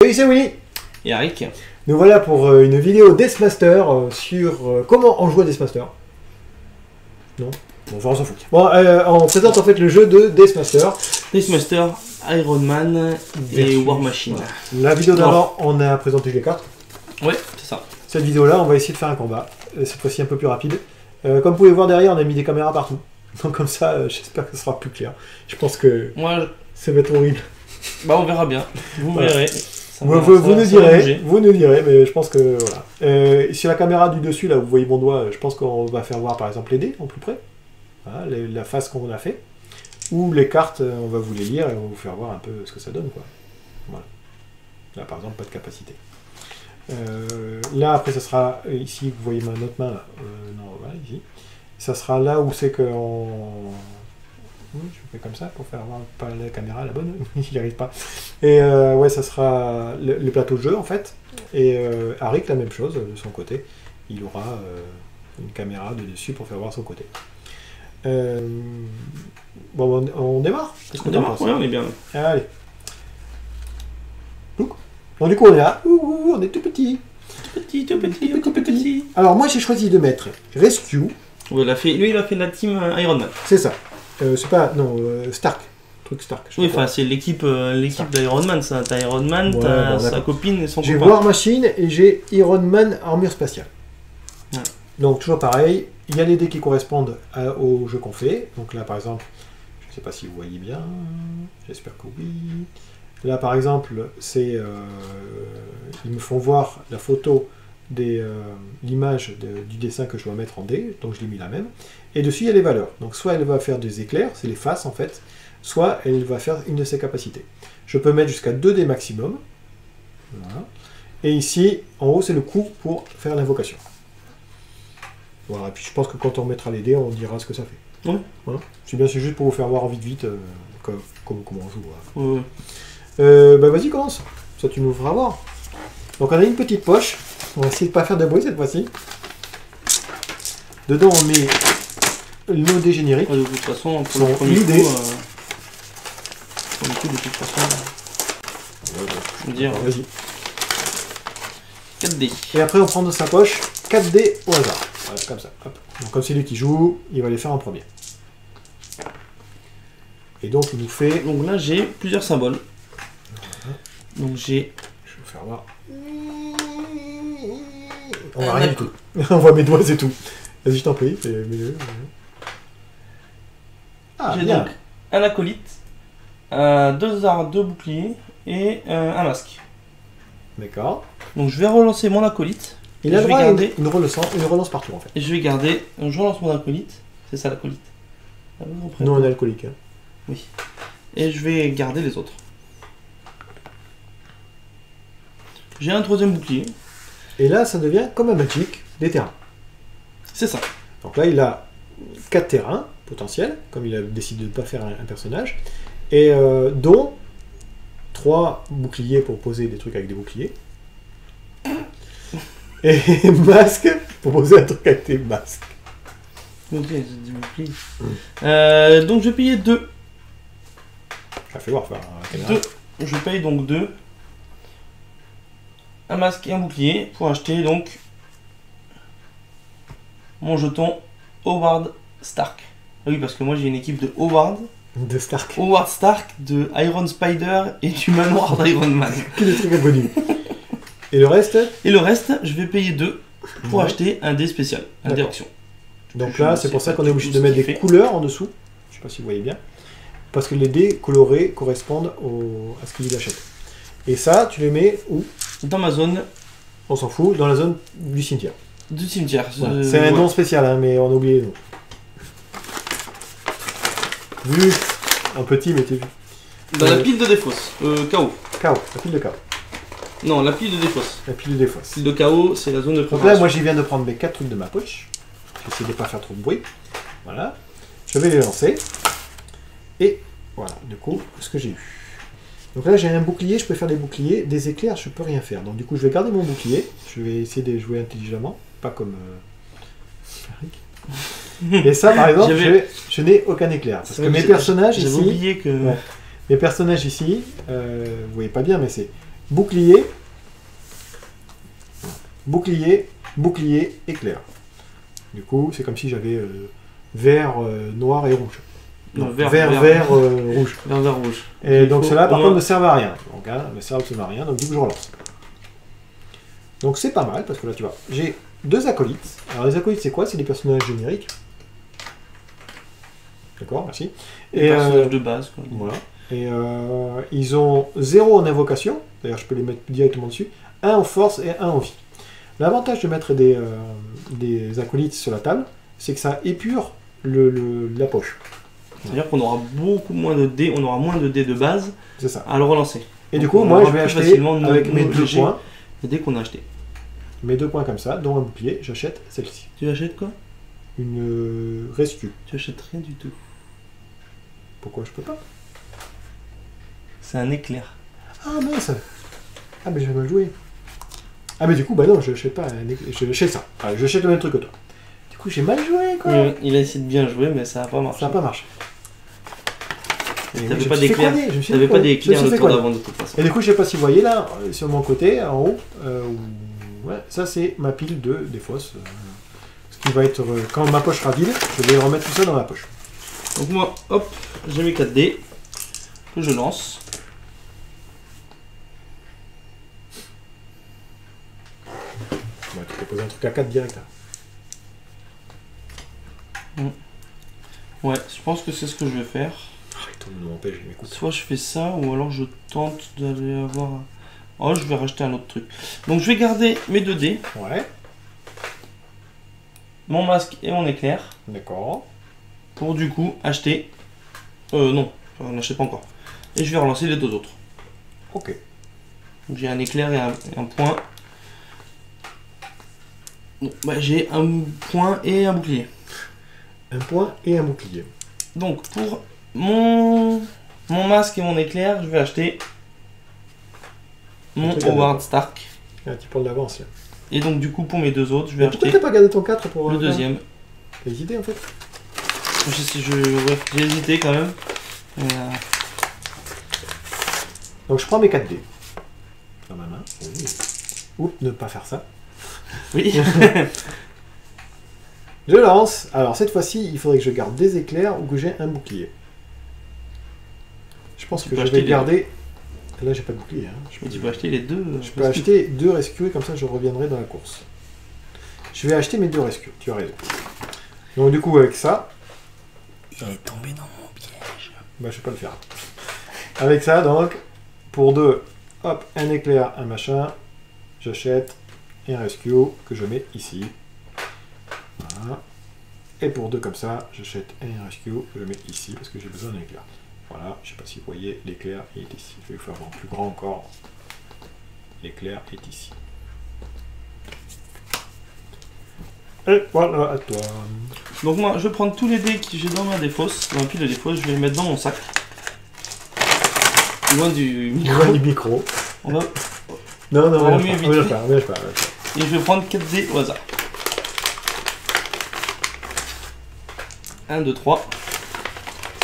Salut, c'est Willy et Eric. Nous voilà pour une vidéo Deathmaster sur comment on joue à Deathmaster. Non. Bon, on s'en fout. Bon, on présente en fait le jeu de Deathmaster. Deathmaster, Iron Man et War Machine. Voilà. La vidéo d'avant, on a présenté les cartes. Ouais, c'est ça. Cette vidéo-là, on va essayer de faire un combat. Cette fois-ci un peu plus rapide. Comme vous pouvez voir derrière, on a mis des caméras partout. Donc comme ça, j'espère que ce sera plus clair. Je pense que ça va être horrible. Bah on verra bien. Vous verrez. Vous nous direz, mais je pense que voilà. Sur la caméra du dessus, là, vous voyez mon doigt, je pense qu'on va faire voir par exemple les dés en plus près. Voilà, la face qu'on a fait. Ou les cartes, on va vous les lire et on va vous faire voir un peu ce que ça donne, quoi. Voilà. Là, par exemple, pas de capacité. Là, après, ça sera ici, vous voyez notre main, là. Non, voilà, ici. Ça sera là où c'est qu'on... Oui, je fais comme ça pour faire voir pas la caméra, la bonne, j'y arrive pas. Et ouais, ça sera le plateau de jeu en fait. Et Arik, la même chose de son côté. Il aura une caméra de dessus pour faire voir son côté. Bon, on démarre. Qu'est-ce qu'on démarre? Ouais, on est bien. Allez. Bon, du coup, on est là. On est tout petit. Tout petit. Alors, moi, j'ai choisi de mettre Rescue. Ouais, lui, il a fait la team Iron Man. C'est ça. C'est pas... Non, Stark. Truc Stark. Oui, enfin, c'est l'équipe d'Iron Man. T'as Iron Man, ouais, t'as sa copine et son copain. J'ai War Machine et j'ai Iron Man armure spatiale. Ouais. Donc, toujours pareil. Il y a les dés qui correspondent au jeu qu'on fait. Donc là, par exemple, je ne sais pas si vous voyez bien. J'espère que oui. Là, par exemple, c'est... ils me font voir la photo l'image du dessin que je dois mettre en dés, donc je l'ai mis la même, et dessus il y a les valeurs, donc soit elle va faire des éclairs, c'est les faces en fait, soit elle va faire une de ses capacités. Je peux mettre jusqu'à 2 dés maximum, voilà. Et ici, en haut c'est le coup pour faire l'invocation. Voilà, et puis je pense que quand on mettra les dés, on dira ce que ça fait. Ouais. Voilà. C'est bien, c'est juste pour vous faire voir vite comment on joue. Voilà. Ouais. Bah vas-y, commence, ça tu nous feras voir. Donc on a une petite poche. On va essayer de ne pas faire de bruit cette fois-ci. Dedans, on met nos dés génériques. De toute façon, pour le premier coup, de toute façon, je veux dire, vas-y. 4 dés. Et après, on prend de sa poche 4 dés au hasard. Voilà, comme ça. Hop. Donc, comme c'est lui qui joue, il va les faire en premier. Et donc, il nous fait... Donc là, j'ai plusieurs symboles. Donc j'ai... Je vais vous faire voir. On voit rien du tout. On voit mes doigts, c'est tout. Vas-y, je t'en prie. J'ai donc un acolyte, 2 arts, 2 boucliers et un masque. D'accord. Donc je vais relancer mon acolyte. Il a droit à une relance partout en fait. Et je vais garder. Donc je relance mon acolyte. C'est ça l'acolyte. Non, on est alcoolique. Hein. Oui. Et je vais garder les autres. J'ai un 3e bouclier. Et là, ça devient comme un Magic, des terrains. C'est ça. Donc là, il a 4 terrains potentiels, comme il a décidé de ne pas faire un personnage, et dont 3 boucliers pour poser des trucs avec des boucliers, et masque pour poser un truc avec des masques. Ok, c'est des boucliers. Donc je vais payer 2. Ça fait voir, enfin, 2. Je paye donc 2. Un masque et un bouclier pour acheter donc mon jeton Howard Stark. Oui, parce que moi j'ai une équipe de Howard Stark, de Iron Spider et du manoir d'Iron Man. Quel est très connu. Et le reste? Et le reste, je vais payer 2 pour acheter un dé spécial, un dé action. Donc là, c'est pour ça qu'on est obligé de mettre des couleurs en dessous. Je sais pas si vous voyez bien. Parce que les dés colorés correspondent à ce qu'il achète. Et ça, tu les mets où? Dans ma zone. On s'en fout, dans la zone du cimetière. Du cimetière. Voilà. C'est un nom spécial, hein, mais on a oublié les noms. Vu un petit, mais t'es vu. Dans la pile de défausse. KO. KO, la pile de KO. Non, la pile de défausse. La pile de défausse. Pile de KO, c'est la zone de préparation. Donc là, moi, j'y viens de prendre mes 4 trucs de ma poche. J'essaie de ne pas faire trop de bruit. Voilà. Je vais les lancer. Et voilà, du coup, ce que j'ai eu. Donc là, j'ai un bouclier, je peux faire des boucliers. Des éclairs, je peux rien faire. Donc du coup, je vais garder mon bouclier. Je vais essayer de jouer intelligemment. Pas comme... Et ça, par exemple, je n'ai aucun éclair. Parce que mes personnages ici... J'avais oublié que... Ouais, mes personnages ici, vous voyez pas bien, mais c'est bouclier, bouclier, bouclier, éclair. Du coup, c'est comme si j'avais vert, noir et rouge. Non, vert, rouge. Vert, vert, rouge. Et donc cela par contre ne servent à rien. Donc hein, ne servent absolument à rien, donc du coup je relance. Donc c'est pas mal, parce que là tu vois, j'ai 2 acolytes. Alors les acolytes c'est quoi? C'est des personnages génériques. D'accord, merci. Des personnages de base. Quoi. Voilà. Et ils ont 0 en invocation, d'ailleurs je peux les mettre directement dessus, 1 en force et 1 en vie. L'avantage de mettre des acolytes sur la table, c'est que ça épure la poche. C'est-à-dire qu'on aura beaucoup moins de dés, on aura moins de dés de base ça. À le relancer. Et donc, du coup, moi je vais acheter avec mes 2 points. Les dés qu'on a achetés. Mes 2 points comme ça, dont un bouclier, j'achète celle-ci. Tu achètes quoi? Une rescue. Tu achètes rien du tout. Pourquoi je peux pas? C'est un éclair. Ah mince. Ah mais j'ai mal joué. Ah mais du coup, bah non, je n'achète pas j'achète ça. Enfin, j'achète le même truc que toi. Du coup, j'ai mal joué quoi. Il a essayé de bien jouer, mais ça n'a pas marché. Ça n'a pas marché. T'avais pas d'éclair. T'avais pas d'éclair le tour d'avant de toute façon. Et du coup, je sais pas si vous voyez là, sur mon côté, en haut, ouais, ça c'est ma pile de défausse. Ce qui va être, quand ma poche sera vide, je vais remettre tout ça dans ma poche. Donc moi, hop, j'ai mes 4 dés que je lance. Ouais, tu peux poser un truc à 4 direct là. Ouais, je pense que c'est ce que je vais faire. Soit je fais ça, ou alors je tente d'aller avoir... Oh, je vais racheter un autre truc. Donc je vais garder mes 2 dés. Ouais. Mon masque et mon éclair. D'accord. Pour du coup acheter... non, on n'achète pas encore. Et je vais relancer les 2 autres. Ok. J'ai un éclair et un point. Bon, bah, j'ai un point et un bouclier. Un point et un bouclier. Donc pour mon masque et mon éclair, je vais acheter mon Howard Stark. Ah, tu prends de l'avance là. Et donc du coup pour mes 2 autres, je vais acheter... Pourquoi t'as pas gardé ton 4 pour le deuxième? T'as hésité en fait? J'ai hésité quand même. Donc je prends mes 4 dés dans ma main. Oups, ne pas faire ça. Oui. Je lance. Alors cette fois-ci, il faudrait que je garde des éclairs ou que j'ai un bouclier. Je pense que je vais garder... Là, j'ai pas de bouclier. Hein. Tu peux acheter les 2. Je peux acheter 2 rescues, comme ça je reviendrai dans la course. Je vais acheter mes 2 rescues, tu as raison. Donc du coup, avec ça... Il est tombé dans mon piège. Bah, je vais pas le faire. Avec ça, donc, pour 2, hop, un éclair, un machin, j'achète un rescue que je mets ici. Voilà. Et pour 2 comme ça, j'achète un rescue que je mets ici parce que j'ai besoin d'un éclair. Voilà, je sais pas si vous voyez, l'éclair est ici. Je vais vous faire voir plus grand encore. L'éclair est ici. Et voilà à toi. Donc moi, je vais prendre tous les dés que j'ai dans ma défausse, dans la pile de défausse, je vais les mettre dans mon sac. Loin du micro. Loin du micro. On va... Non, non, on on va pas. Et je vais prendre 4 dés au hasard. 1, 2, 3.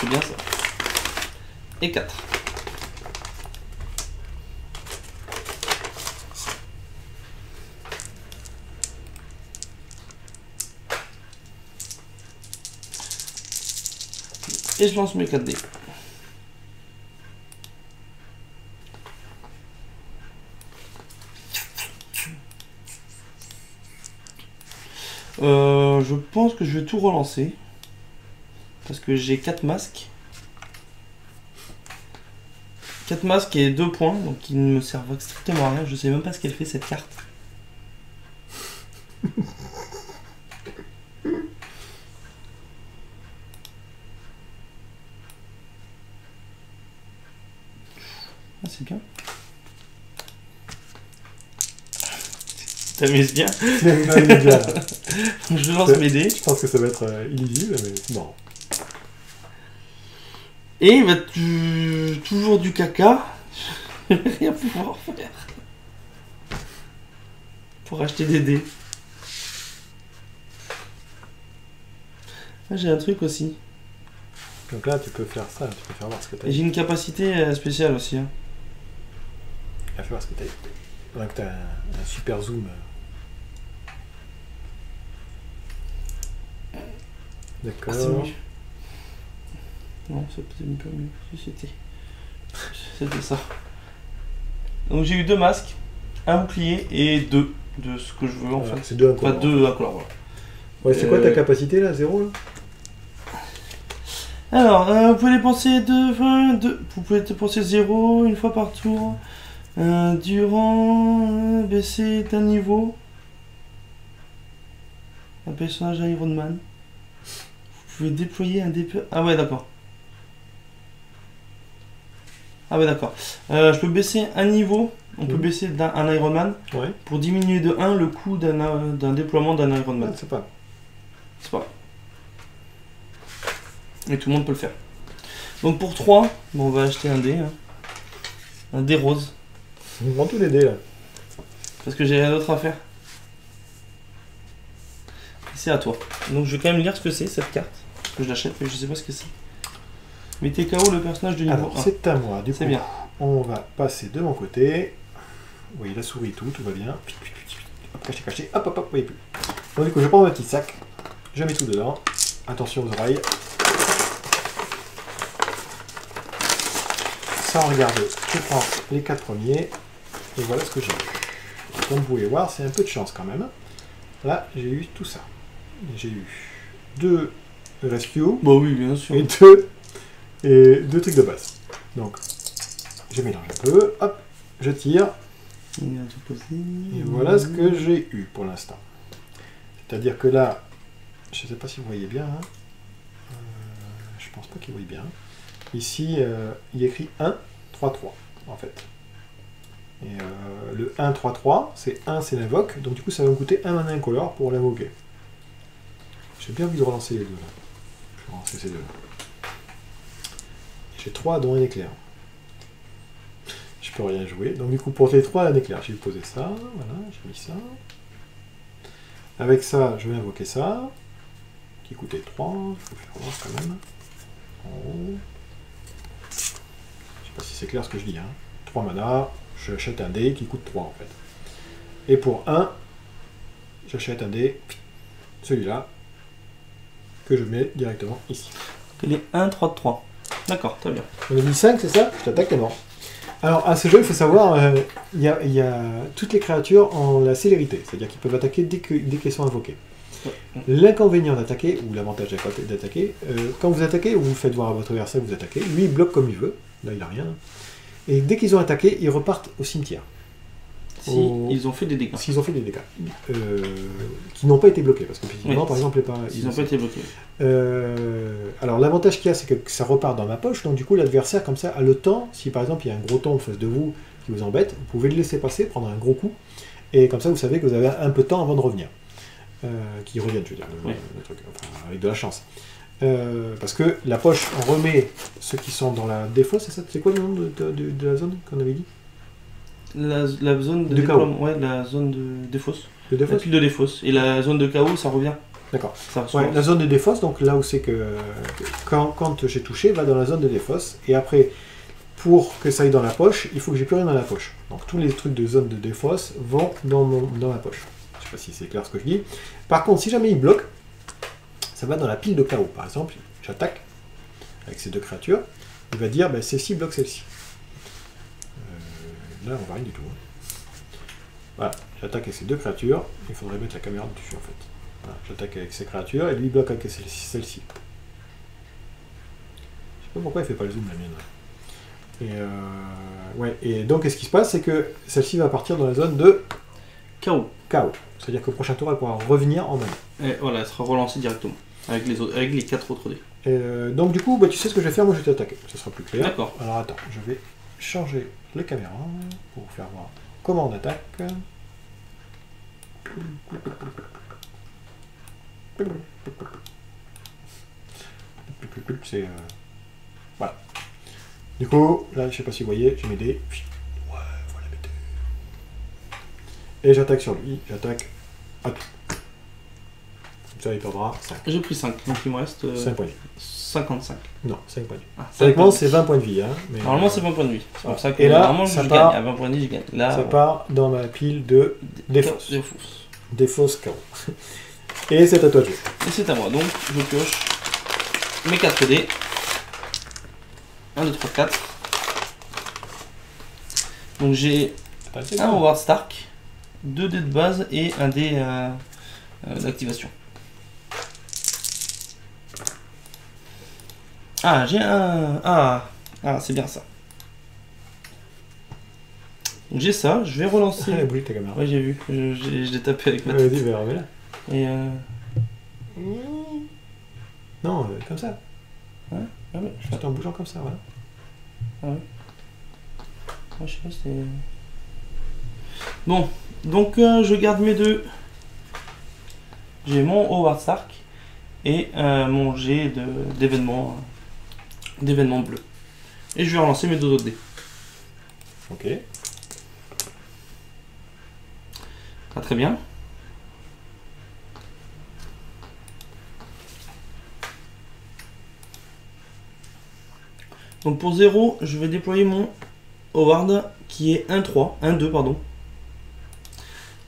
C'est bien ça. Et 4. Et je lance mes 4 dés. Je pense que je vais tout relancer. Parce que j'ai 4 masques. 4 masques et 2 points, donc ils ne me servent strictement à rien. Je sais même pas ce qu'elle fait cette carte. Ah, c'est bien. T'amuses bien. Je lance mes dés. Je pense que ça va être illisible, mais c'est marrant. Et il va toujours du caca. Je vais rien pouvoir faire. Pour acheter des dés. Ah, j'ai un truc aussi. Donc là, tu peux faire ça, tu peux faire voir ce que tu as. Et j'ai une capacité spéciale aussi. Hein. fais voir ce que t'as. Donc t'as un super zoom. D'accord. C'est mieux. Non, c'est peut-être un peu mieux. C'était ça. Donc j'ai eu 2 masques, un bouclier et 2 de ce que je veux en fait. C'est 2 incolores. Enfin 2 incolores, voilà. Ouais, c'est quoi ta capacité là, 0 là? Alors, vous pouvez dépenser vous pouvez dépenser 0 une fois par tour. Durant baisser d'un niveau. Un personnage Iron Man. Vous pouvez déployer un DPS. Ah ouais, d'accord. Ah ouais, d'accord. Je peux baisser un niveau. On peut baisser un Iron Man pour diminuer de 1 le coût d'un déploiement d'un Iron Man. Ah, c'est pas. C'est pas. Et tout le monde peut le faire. Donc pour 3, bon, on va acheter un dé. Hein. Un dé rose. On vend tous les dés là. Parce que j'ai rien d'autre à faire. C'est à toi. Donc je vais quand même lire ce que c'est cette carte. Que je l'achète, mais je sais pas ce que c'est. Mettez KO le personnage de niveau 1. Alors c'est à moi. Du coup, bien. On va passer de mon côté. Vous voyez la souris et tout va bien. Hop, caché. Hop, vous voyez plus. Donc du coup, je prends mon petit sac. Je mets tout dedans. Attention aux oreilles. Sans regarder, je prends les 4 premiers. Et voilà ce que j'ai eu. Comme vous pouvez voir, c'est un peu de chance quand même. Là, j'ai eu tout ça. J'ai eu 2 rescue. Bah oui, bien sûr. Et 2 trucs de base. Donc, je mélange un peu. Hop, je tire. Et voilà ce que j'ai eu pour l'instant. C'est-à-dire que là, je ne sais pas si vous voyez bien. Hein. Je pense pas qu'il voit bien. Ici, il écrit 1, 3, 3 en fait. Et le 1, 3, 3, c'est 1, c'est l'invoque. Donc du coup, ça va me coûter 1 mana incolore pour l'invoquer. J'ai bien envie de relancer les deux là. Je vais relancer ces deux là. J'ai 3 dont un éclair. Je peux rien jouer. Donc du coup, pour les 3, un éclair. J'ai posé ça. Voilà, j'ai mis ça. Avec ça, je vais invoquer ça. Qui coûtait 3. Il faut faire voir quand même. En haut. Je sais pas si c'est clair ce que je dis. Hein. 3 mana. J'achète un dé qui coûte 3 en fait. Et pour 1, j'achète un dé, celui-là, que je mets directement ici. Il est 1, 3, 3. D'accord, très bien. On a dit 5, c'est ça? Je t'attaque, t'es mort. Alors, à ce jeu, il faut savoir, il y a toutes les créatures en la célérité, c'est-à-dire qu'ils peuvent attaquer dès qu'elles sont invoquées. L'inconvénient d'attaquer, ou l'avantage d'attaquer, quand vous attaquez, ou vous faites voir à votre adversaire que vous attaquez, lui il bloque comme il veut, là il n'a rien. Et dès qu'ils ont attaqué, ils repartent au cimetière. Ils ont fait des dégâts. S'ils ont fait des dégâts. Qui n'ont pas été bloqués, parce que effectivement, par exemple, ils n'ont pas été bloqués. Alors l'avantage qu'il y a, c'est que ça repart dans ma poche, donc du coup l'adversaire, comme ça, a le temps, si par exemple il y a un gros ton en face de vous qui vous embête, vous pouvez le laisser passer, prendre un gros coup, et comme ça vous savez que vous avez un peu de temps avant de revenir. Qu'ils reviennent, je veux dire, le truc, enfin, avec de la chance. Parce que la poche remet ceux qui sont dans la défausse, c'est quoi le nom de la zone qu'on avait dit? La zone de déploiement, ouais, la zone de défausse. La pile de défausse. Et la zone de chaos, ça revient. D'accord. Ouais, la zone de défausse, donc là où c'est que quand j'ai touché, va dans la zone de défausse. Et après, pour que ça aille dans la poche, il faut que j'ai plus rien dans la poche. Donc tous les trucs de zone de défausse vont dans la poche. Je sais pas si c'est clair ce que je dis. Par contre, si jamais il bloque, ça va dans la pile de chaos. Par exemple, j'attaque avec ces 2 créatures. Il va dire, ben, celle-ci bloque celle-ci. Là, on voit rien du tout. Voilà, j'attaque avec ces 2 créatures. Il faudrait mettre la caméra dessus, en fait. Voilà, j'attaque avec ces créatures et lui, il bloque avec celle-ci. Je sais pas pourquoi il fait pas le zoom, la mienne. Et, ouais. Et donc, ce qui se passe, c'est que celle-ci va partir dans la zone de chaos. C'est-à-dire qu'au prochain tour, elle pourra revenir en main. Et voilà, elle sera relancée directement. Avec les 4 autres dés. Donc du coup, bah, tu sais ce que je vais faire, moi je vais t'attaquer, ce sera plus clair. D'accord. Alors attends, je vais changer les caméras pour vous faire voir comment on attaque. C'est... Voilà. Du coup, là je sais pas si vous voyez, j'ai mes dés. Ouais, voilà mes dés. Et j'attaque sur lui, j'attaque à tout. Ça, il perdra 5. J'ai pris 5, donc il me reste 5 points de vie. 55. Non, 5 points de vie. Ah, Théoriquement, c'est 20 points de vie. Hein, mais normalement, c'est 20 points de vie. C'est pour ça que et là, normalement, ça je part, gagne. À 20 points de vie, je gagne. Là, ça part dans ma pile de défausse. Défausse KO. Et c'est à toi de jouer. Et c'est à moi. Donc, je pioche mes 4 dés. 1, 2, 3, 4. Donc, j'ai un Howard Stark, 2 dés de base et un dé d'activation. Ah, j'ai un... Ah, c'est bien ça. Donc j'ai ça, je vais relancer... Ah, elle a bougé ta caméra. Ouais, j'ai vu, je l'ai tapé avec ma tête. tête. Vas-y, remets-la. Et Non, comme ça. Ouais, ah ouais. Juste en bougeant comme ça, voilà. Ah ouais. Ah, je sais pas, c'est... Bon, donc je garde mes deux. J'ai mon Howard Stark et mon jet d'événements bleu. Et je vais relancer mes deux autres dés. Ok. Ah, très bien. Donc pour 0, je vais déployer mon Howard qui est 1-3, 1-2 pardon.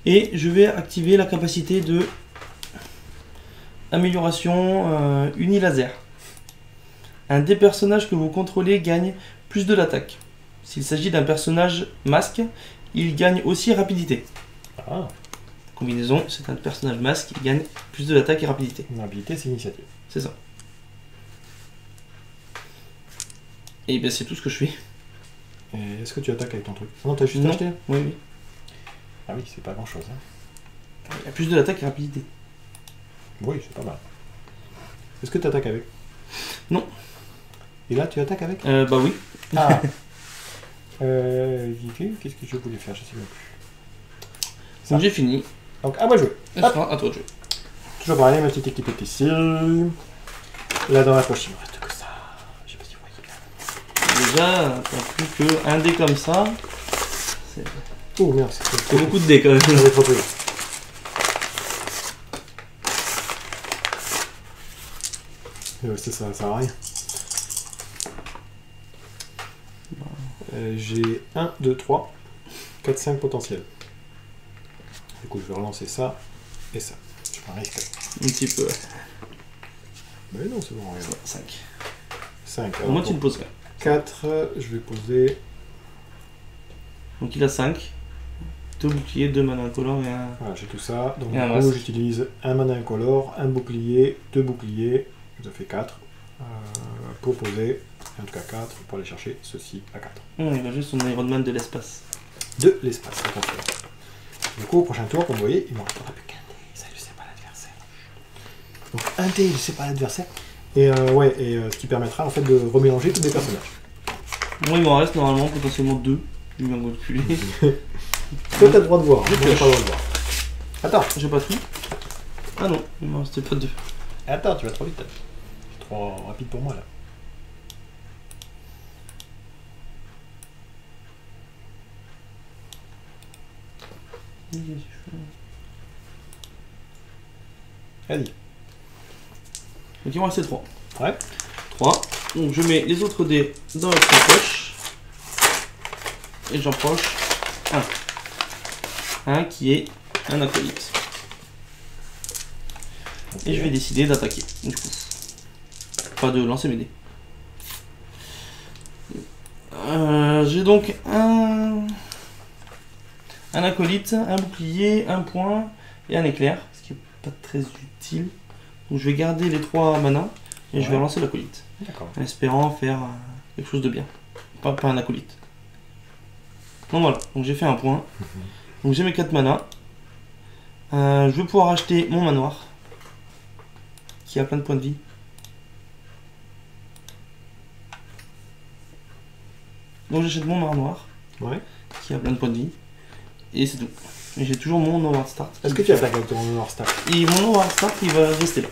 Et je vais activer la capacité de amélioration unilaser. Un des personnages que vous contrôlez gagne plus de l'attaque. S'il s'agit d'un personnage masque, il gagne aussi rapidité. Ah. Combinaison, c'est un personnage masque qui gagne plus de l'attaque et rapidité. Rapidité, c'est initiative. C'est ça. Et bien c'est tout ce que je fais. Est-ce que tu attaques avec ton truc? Non, t'as juste acheté? Oui, oui. Ah oui, c'est pas grand chose. Hein. Il y a plus de l'attaque et rapidité. Oui, c'est pas mal. Est-ce que tu attaques avec? Non. Et là, tu attaques avec? Bah oui. Ah. Qu'est-ce que je voulais faire? Je sais même plus. Donc j'ai fini. Donc, à moi de jouer. À toi de jouer. Toujours pareil, ma petite équipe est ici. Là, dans la poche, il me reste que ça. Je sais pas si vous voyez. Déjà, t'as plus qu'un dé comme ça. Oh merde, c'est beaucoup de dés quand même. Trop peu. Ça sert à rien. J'ai 1, 2, 3, 4, 5 potentiels. Du coup, je vais relancer ça et ça. Je prends un risque. Un petit peu. Mais non, c'est bon. 5. 5. Au moins, tu le poserais. 4, je vais poser. Donc, il a 5. 2 boucliers, 2 mana incolores et un. Voilà, j'ai tout ça. Donc, du coup, j'utilise un mana incolore, un bouclier, 2 boucliers. Ça fait 4. Pour poser, en tout cas 4, pour aller chercher ceci à 4. Il va juste son Iron Man de l'espace. De l'espace, c'est parfait. Du coup, au prochain tour, comme vous voyez, il ne me restera plus qu'un dé. Ça, il ne sait pas l'adversaire. Donc, un dé, il ne sait pas l'adversaire. Et ce qui permettra en fait de remélanger tous les personnages. Moi, il m'en reste normalement potentiellement 2. Je vais m'enculer. Toi, t'as le droit de voir. Moi, j'ai pas le droit de voir. Attends. J'ai pas tout. Ah non, il m'en restait pas 2. Attends, tu vas trop vite. C'est trop rapide pour moi là. Vas-y. Donc il m'en restait 3. Ouais. 3. Donc je mets les autres dés dans notre poche. Et j'empoche un qui est un acolyte. Okay. Et je vais décider d'attaquer. Du coup. Pas de lancer mes dés. J'ai donc un acolyte, un bouclier, un point et un éclair, ce qui n'est pas très utile. Donc je vais garder les 3 manas et je vais lancer l'acolyte. En espérant faire quelque chose de bien. Pas un acolyte. Donc voilà, donc j'ai fait un point. Donc j'ai mes 4 manas. Je vais pouvoir acheter mon manoir qui a plein de points de vie. Donc j'achète mon manoir qui a plein de points de vie. Et c'est tout. Et j'ai toujours mon Howard Stark. Est-ce que tu attaques avec ton Howard Stark? Et mon Howard Stark, il va rester là.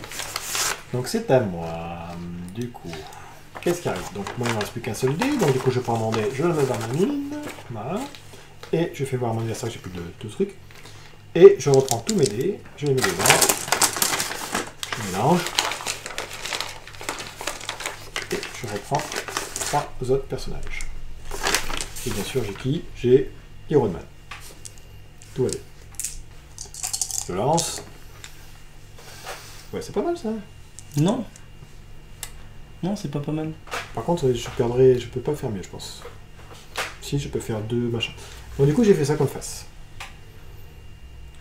Donc c'est à moi. Du coup, qu'est-ce qui arrive? Donc moi il ne me reste plus qu'un seul dé. Donc du coup je prends mon dé, je le mets dans ma mine. Voilà. Et je fais voir à mon adversaire que j'ai plus de trucs. Et je reprends tous mes dés. Je les mets dedans. Je mélange. Et je reprends 3 autres personnages. Et bien sûr, j'ai qui? J'ai Iron Man. Tout va bien. Je lance. Ouais, c'est pas mal ça. Non. Non, c'est pas mal. Par contre, je perdrai. Je peux pas faire mieux, je pense. Si, je peux faire 2 machins. Donc, du coup, j'ai fait ça comme face.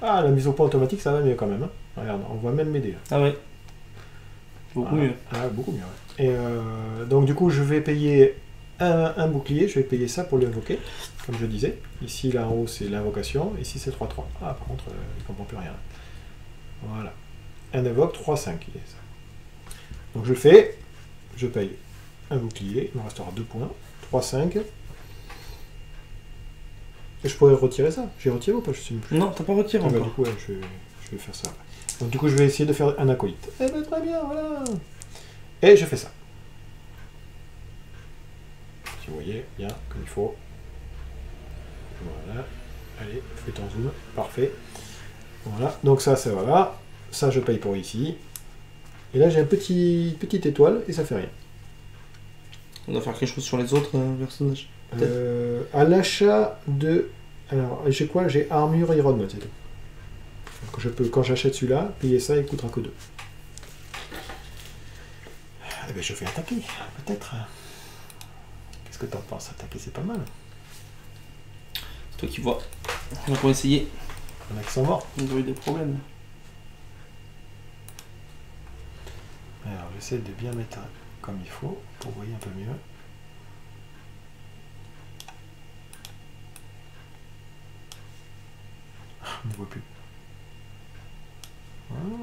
Ah, la mise au point automatique, ça va mieux quand même. Hein. Regarde, on voit même m'aider. Ah ouais. Beaucoup mieux. Ah, beaucoup mieux, ouais. Et donc, du coup, je vais payer un bouclier. Je vais payer ça pour l'invoquer, comme je disais. Ici, là en haut, c'est l'invocation. Ici, c'est 3-3. Ah, par contre, il ne comprend plus rien. Voilà. Un invoque, 3-5. Donc, je le fais. Je paye un bouclier. Il me restera 2 points. 3-5. Et je pourrais retirer ça. J'ai retiré ou pas? Je sais plus. Non, t'as pas retiré encore. Du coup, ouais, je vais faire ça. Donc, du coup, je vais essayer de faire un acolyte. Eh ben, très bien, voilà. Et je fais ça. Si vous voyez, bien, comme il faut. Voilà. Allez, fais ton zoom. Parfait. Voilà. Donc ça va là. Ça, je paye pour ici. Et là, j'ai un petite étoile et ça fait rien. On doit faire quelque chose sur les autres personnages. À l'achat de... Alors, j'ai quoi? J'ai armure Iron Man, c'est tout. Donc je peux, quand j'achète celui-là, payer ça, il coûtera que 2. Eh bien, je vais attaquer, peut-être. Qu'est-ce que t'en penses? Attaquer, c'est pas mal. Toi qui vois. On va essayer. Il y en a qui sont morts. On a eu des problèmes. Alors, j'essaie de bien mettre comme il faut, pour voir un peu mieux. On ne voit plus. Voilà.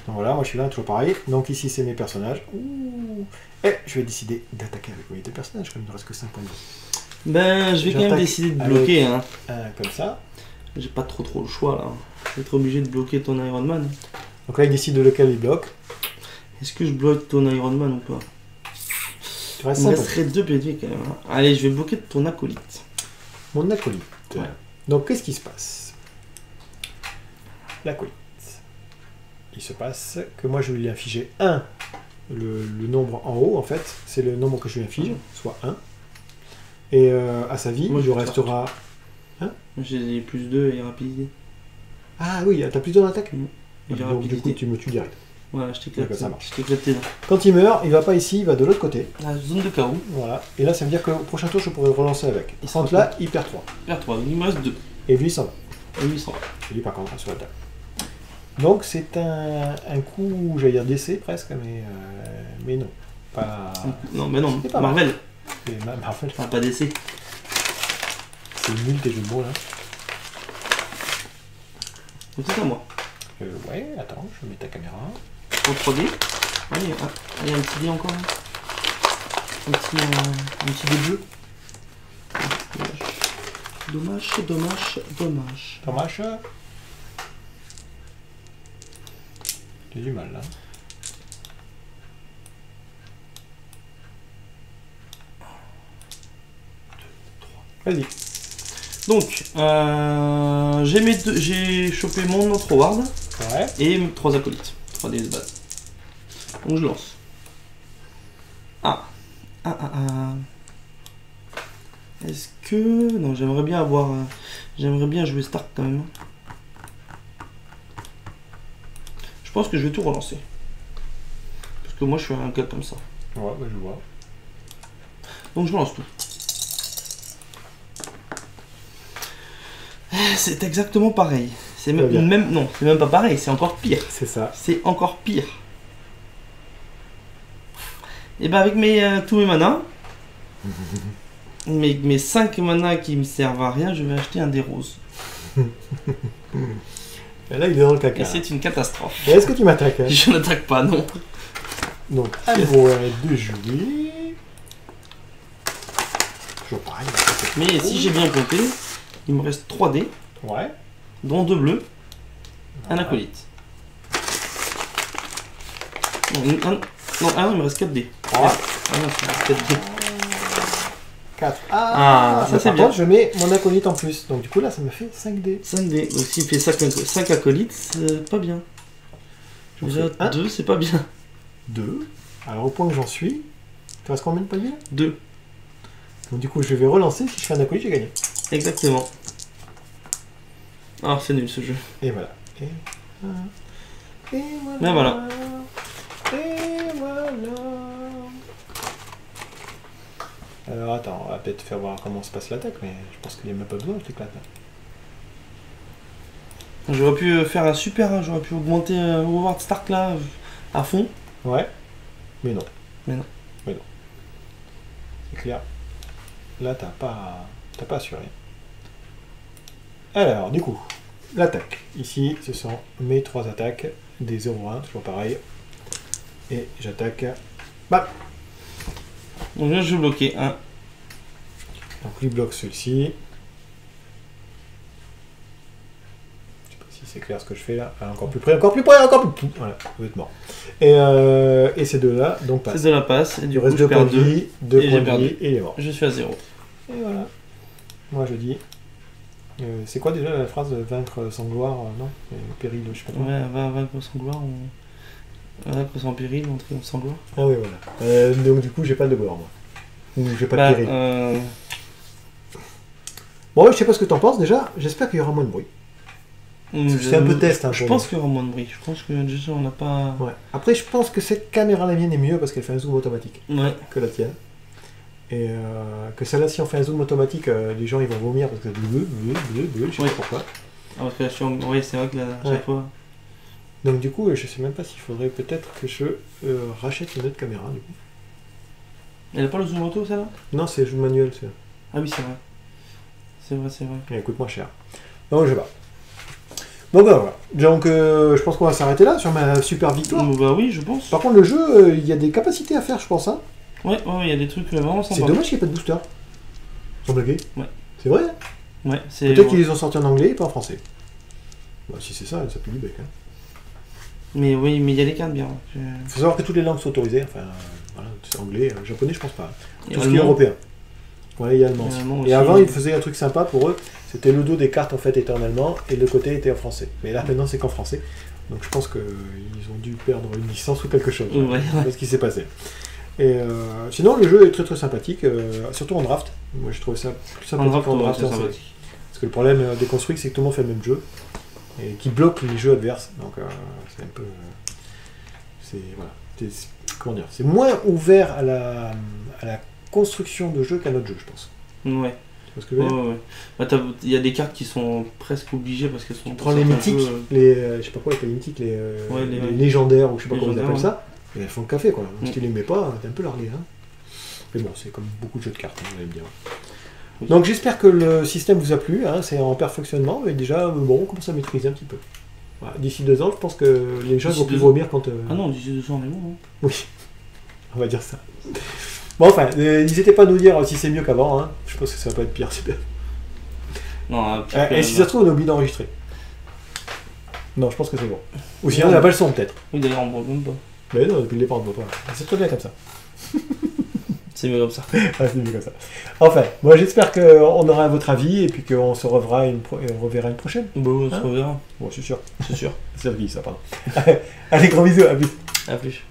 Donc voilà, moi je suis là, toujours pareil. Donc ici, c'est mes personnages. Ouh. Et je vais décider d'attaquer avec mes 2 personnages, comme il ne reste que 5 points de vie. Ben, je vais quand même décider de bloquer. Hein. Comme ça. J'ai pas trop le choix là. Je vais être obligé de bloquer ton Iron Man. Donc là, il décide de lequel il bloque. Est-ce que je bloque ton Iron Man ou pas? Il me resterait 2 PV quand même. Hein. Allez, je vais bloquer ton acolyte. Mon acolyte. Ouais. Donc qu'est-ce qui se passe? L'acolyte. Il se passe que moi je vais lui infliger 1. Le nombre en haut, en fait, c'est le nombre que je lui inflige, soit 1. Et à sa vie, moi, il lui restera... Hein? J'ai plus 2 et rapidité. Ah oui, t'as plus 2 en attaque. Donc du coup, tu me tues direct. Voilà, je t'éclate. Ça marche. Je t'éclate là. Quand il meurt, il va pas ici, il va de l'autre côté. La zone de chaos. Voilà. Et là, ça veut dire qu'au prochain tour, je pourrais relancer avec. Et sans là, il perd 3. Il perd 3, il me reste 2. Et lui, il s'en va. Et lui, il s'en va. Et lui, par contre, sur la table. Donc, c'est un coup, j'allais dire d'essai presque, mais non. Pas... Non, mais non, pas Marvel. Marvel. Enfin, pas d'essai. C'est nul tes jeux de mots là. C'est à moi. Ouais, attends, je mets ta caméra. En 3D. Allez, un petit dé encore. Un petit dé bleu. Dommage. J'ai du mal là. Vas-y. Donc, j'ai chopé mon autre ward. Ouais. Et 3 acolytes. 3 dés de base. Donc je lance. Est-ce que... Non, j'aimerais bien avoir... J'aimerais bien jouer Stark quand même. Je pense que je vais tout relancer. Parce que moi je suis un gars comme ça. Ouais, bah je vois. Donc je lance tout. C'est exactement pareil. C'est même... Non, c'est même pas pareil, c'est encore pire. C'est ça. C'est encore pire. Et ben avec tous mes manas, mes 5 manas qui me servent à rien, je vais acheter un des roses. Et là il est dans le caca. Et c'est une catastrophe. Est-ce que tu m'attaques hein? Je n'attaque pas, non. Donc, on arrête de jouer. Toujours pareil. Mais si j'ai bien compté, il me reste 3 dés. Ouais. Dont 2 bleus. Un acolyte. Non, il me reste 4 dés. Ouais. Ah non, il me reste 4 dés. 4. Ça c'est par bien. contre, je mets mon acolyte en plus. Donc du coup là, ça me fait 5D. 5D. Donc s'il fait 5 acolytes, c'est pas bien. Déjà 2, c'est pas bien. 2. Alors au point que j'en suis, tu restes combien de points de vie? 2. Donc du coup, je vais relancer. Si je fais un acolyte, j'ai gagné. Exactement. Alors c'est nul ce jeu. Et voilà. Et voilà. Mais voilà. Et voilà. Alors attends, on va peut-être faire voir comment se passe l'attaque, mais je pense qu'il n'y a même pas besoin, je l'éclate là. J'aurais pu faire un super, j'aurais pu augmenter Howard Stark là à fond. Ouais, mais non. Mais non. C'est clair. Là, t'as pas assuré. Alors, du coup, l'attaque. Ici, ce sont mes 3 attaques, des 0-1, toujours pareil. Et j'attaque. Bam. Donc là, je vais bloquer 1. Donc lui bloque celui-ci. Je sais pas si c'est clair ce que je fais là. Ah, encore plus près, encore plus près, encore plus. Voilà, vous êtes mort. Et ces deux-là, donc passent. Ces deux-là passent. Et du coup, reste je perds 2. 2 et points j'ai de perdu. vie et il est mort. Je suis à 0. Et voilà. Moi je dis. C'est quoi déjà la phrase vaincre sans gloire? Non, péril, je sais pas quoi. Ouais, vaincre sans gloire. Vaincre sans péril, on triomphe sans gloire. Ah oui, voilà. Donc du coup, j'ai pas de gloire, moi. Ou j'ai pas de péril. Bon, je sais pas ce que t'en penses déjà. J'espère qu'il y aura moins de bruit. C'est un peu test. Hein, je pense qu'il y aura moins de bruit. Je pense que déjà on n'a pas. Ouais. Après, je pense que cette caméra, la mienne, est mieux parce qu'elle fait un zoom automatique que la tienne. Et que celle-là, si on fait un zoom automatique, les gens ils vont vomir parce que je sais pas pourquoi. Ah, parce que là, oui, c'est vrai que là, chaque fois. Donc du coup, je sais même pas s'il faudrait peut-être que je rachète une autre caméra. Du coup. Elle a pas le zoom auto, celle-là? Non, c'est le zoom manuel. Ah oui, c'est vrai. C'est vrai. Et elle coûte moins cher. Donc je sais pas. Donc voilà. Donc je pense qu'on va s'arrêter là sur ma super victoire. Bah oui, je pense. Par contre, le jeu, il y a des capacités à faire, je pense. Hein. Ouais, il y a des trucs vraiment sympas. C'est dommage qu'il n'y ait pas de booster. Sans blaguer. Ouais. C'est vrai. Ouais, c'est. Peut-être qu'ils les ont sortis en anglais et pas en français. Bah, si c'est ça, ça pue du bec. Hein. Mais oui, mais il y a des cartes bien. Il faut savoir que toutes les langues sont autorisées. Enfin, voilà, c'est anglais, japonais, je pense pas. Tout ce allemand. qui est européen. Ouais, il y a allemand. Et avant, ils faisaient un truc sympa pour eux. C'était le dos des cartes en fait était en allemand et le côté était en français. Mais là, maintenant, c'est qu'en français. Donc, je pense qu'ils ont dû perdre une licence ou quelque chose. Ouais. C'est ce qui s'est passé. Et sinon, le jeu est très très sympathique, surtout en draft. Moi, je trouve ça plus sympathique qu'en draft. Parce que le problème des construits, c'est que tout le monde fait le même jeu et qui bloque les jeux adverses. Donc, c'est un peu. Voilà. Comment dire? C'est moins ouvert à la construction de jeu qu'un autre jeu, je pense. Ouais. Parce que ouais. Bah, il y a des cartes qui sont presque obligées parce qu'elles sont. Tu prends les mythiques, je sais pas quoi, les mythiques, les légendaires, ou je sais pas comment ils appellent ça, et elles font le café, quoi. Si tu les mets pas, t'es un peu largué. Hein. Mais bon, c'est comme beaucoup de jeux de cartes, vous allez me dire. Oui. Donc j'espère que le système vous a plu, hein, c'est en perfectionnement, mais déjà, bon, on commence à maîtriser un petit peu. Voilà, d'ici 2 ans, je pense que les gens vont plus vomir quand. Ah non, d'ici 2 ans, on est bon. Hein. Oui, on va dire ça. Bon, enfin, n'hésitez pas à nous dire si c'est mieux qu'avant, hein. Je pense que ça va pas être pire, c'est bien. Non, et si ça se trouve, on a oublié d'enregistrer. Non, je pense que c'est bon. Ou sinon, on n'a pas le son, peut-être. Oui, d'ailleurs, on ne voit même pas. Mais non, depuis le départ, on ne voit pas. C'est très bien comme ça. C'est mieux comme ça. Ah, c'est mieux comme ça. Enfin, moi, j'espère qu'on aura votre avis et puis qu'on se reverra une prochaine. Bon, on se reverra. Bon, je suis sûr. C'est sûr. C'est ça, pardon. Allez, gros bisous, à plus. À plus.